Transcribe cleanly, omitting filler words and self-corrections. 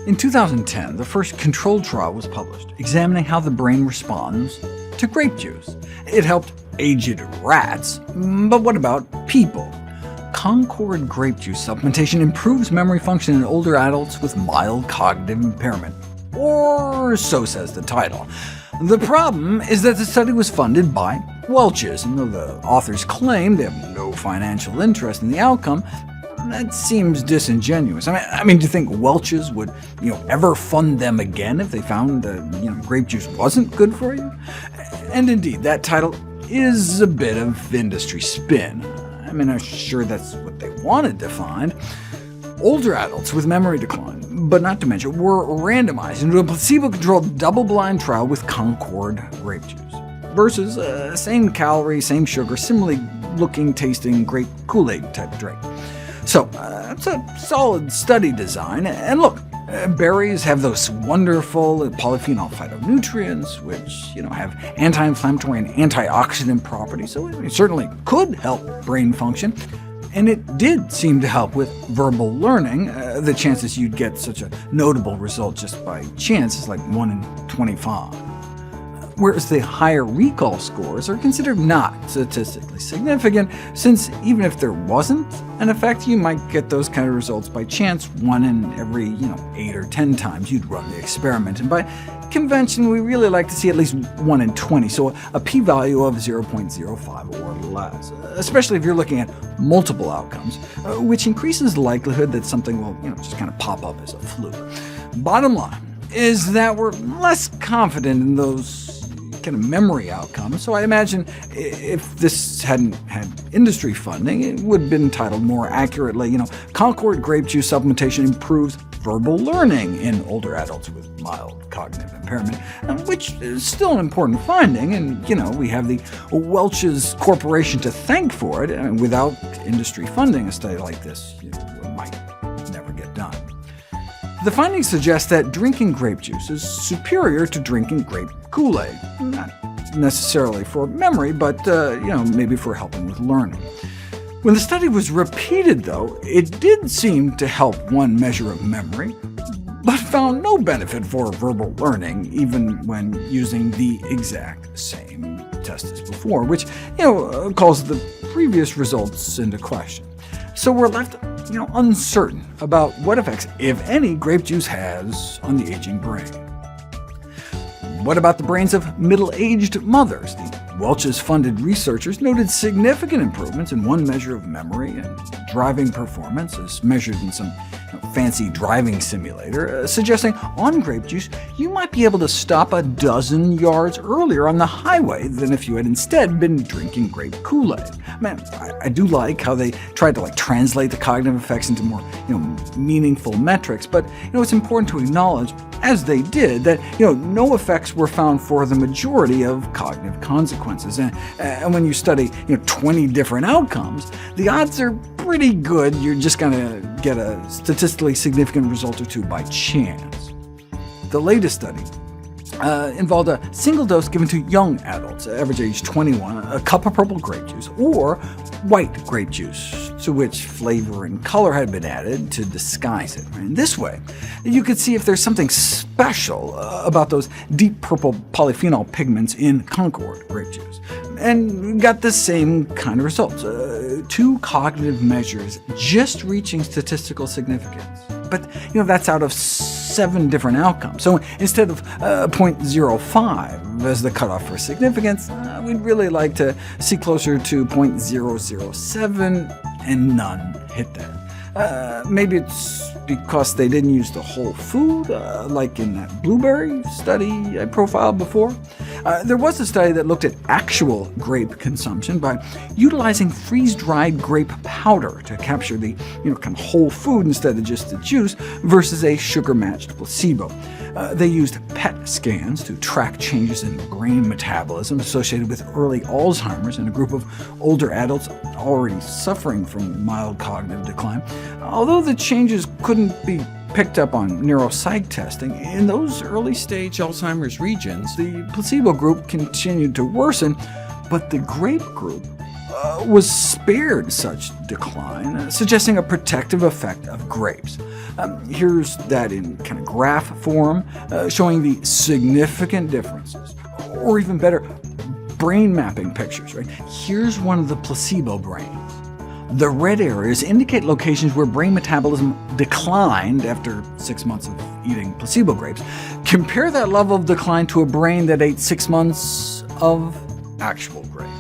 In 2010, the first controlled trial was published, examining how the brain responds to grape juice. It helped aged rats, but what about people? Concord grape juice supplementation improves memory function in older adults with mild cognitive impairment, or so says the title. The problem is that the study was funded by Welch's, and though the authors claim they have no financial interest in the outcome, that seems disingenuous. I mean, do you think Welch's would, ever fund them again if they found that, grape juice wasn't good for you? And indeed, that title is a bit of industry spin. I'm sure that's what they wanted to find. Older adults with memory decline, but not dementia, were randomized into a placebo-controlled double-blind trial with Concord grape juice, versus same calorie, same sugar, similarly looking, tasting grape Kool-Aid type drink. So it's a solid study design, and look, berries have those wonderful polyphenol phytonutrients, which have anti-inflammatory and antioxidant properties, so it certainly could help brain function. And it did seem to help with verbal learning. The chances you'd get such a notable result just by chance is like 1 in 25. Whereas the higher recall scores are considered not statistically significant, since even if there wasn't an effect, you might get those kind of results by chance 1 in every 8 or 10 times you'd run the experiment. And by convention, we really like to see at least 1 in 20, so a p-value of 0.05 or less, especially if you're looking at multiple outcomes, which increases the likelihood that something will just kind of pop up as a fluke. Bottom line is that we're less confident in those kind of memory outcomes, so I imagine if this hadn't had industry funding, it would have been titled more accurately, Concord grape juice supplementation improves verbal learning in older adults with mild cognitive impairment, which is still an important finding, and we have the Welch's Corporation to thank for it. Without industry funding, a study like this might never get done. The findings suggest that drinking grape juice is superior to drinking grape Kool-Aid, not necessarily for memory, but maybe for helping with learning. When the study was repeated, though, it did seem to help one measure of memory, but found no benefit for verbal learning, even when using the exact same test as before, which calls the previous results into question. So we're left uncertain about what effects, if any, grape juice has on the aging brain. What about the brains of middle-aged mothers? The Welch's-funded researchers noted significant improvements in one measure of memory and driving performance, as measured in some fancy driving simulator, suggesting on grape juice you might be able to stop a dozen yards earlier on the highway than if you had instead been drinking grape Kool-Aid. I do like how they tried to translate the cognitive effects into more meaningful metrics, but it's important to acknowledge, as they did, that no effects were found for the majority of cognitive consequences. And when you study 20 different outcomes, the odds are pretty good you're just going to get a statistically significant result or two by chance. The latest study involved a single dose given to young adults, average age 21, a cup of purple grape juice, or white grape juice, to which flavor and color had been added to disguise it. In this way, you could see if there's something special about those deep purple polyphenol pigments in Concord grape juice, and got the same kind of results, 2 cognitive measures just reaching statistical significance. But that's out of 7 different outcomes. So instead of 0.05 as the cutoff for significance, we'd really like to see closer to 0.007, and none hit that. Maybe it's because they didn't use the whole food, like in that blueberry study I profiled before. There was a study that looked at actual grape consumption by utilizing freeze-dried grape powder to capture the kind of whole food instead of just the juice, versus a sugar-matched placebo. They used PET scans to track changes in brain metabolism associated with early Alzheimer's in a group of older adults already suffering from mild cognitive decline. Although the changes couldn't be picked up on neuropsych testing, in those early-stage Alzheimer's regions, the placebo group continued to worsen, But the grape group was spared such decline, suggesting a protective effect of grapes. Here's that in kind of graph form, showing the significant differences, or even better, brain mapping pictures. Right? Here's one of the placebo brains. The red areas indicate locations where brain metabolism declined after 6 months of eating placebo grapes. Compare that level of decline to a brain that ate 6 months of actual grapes.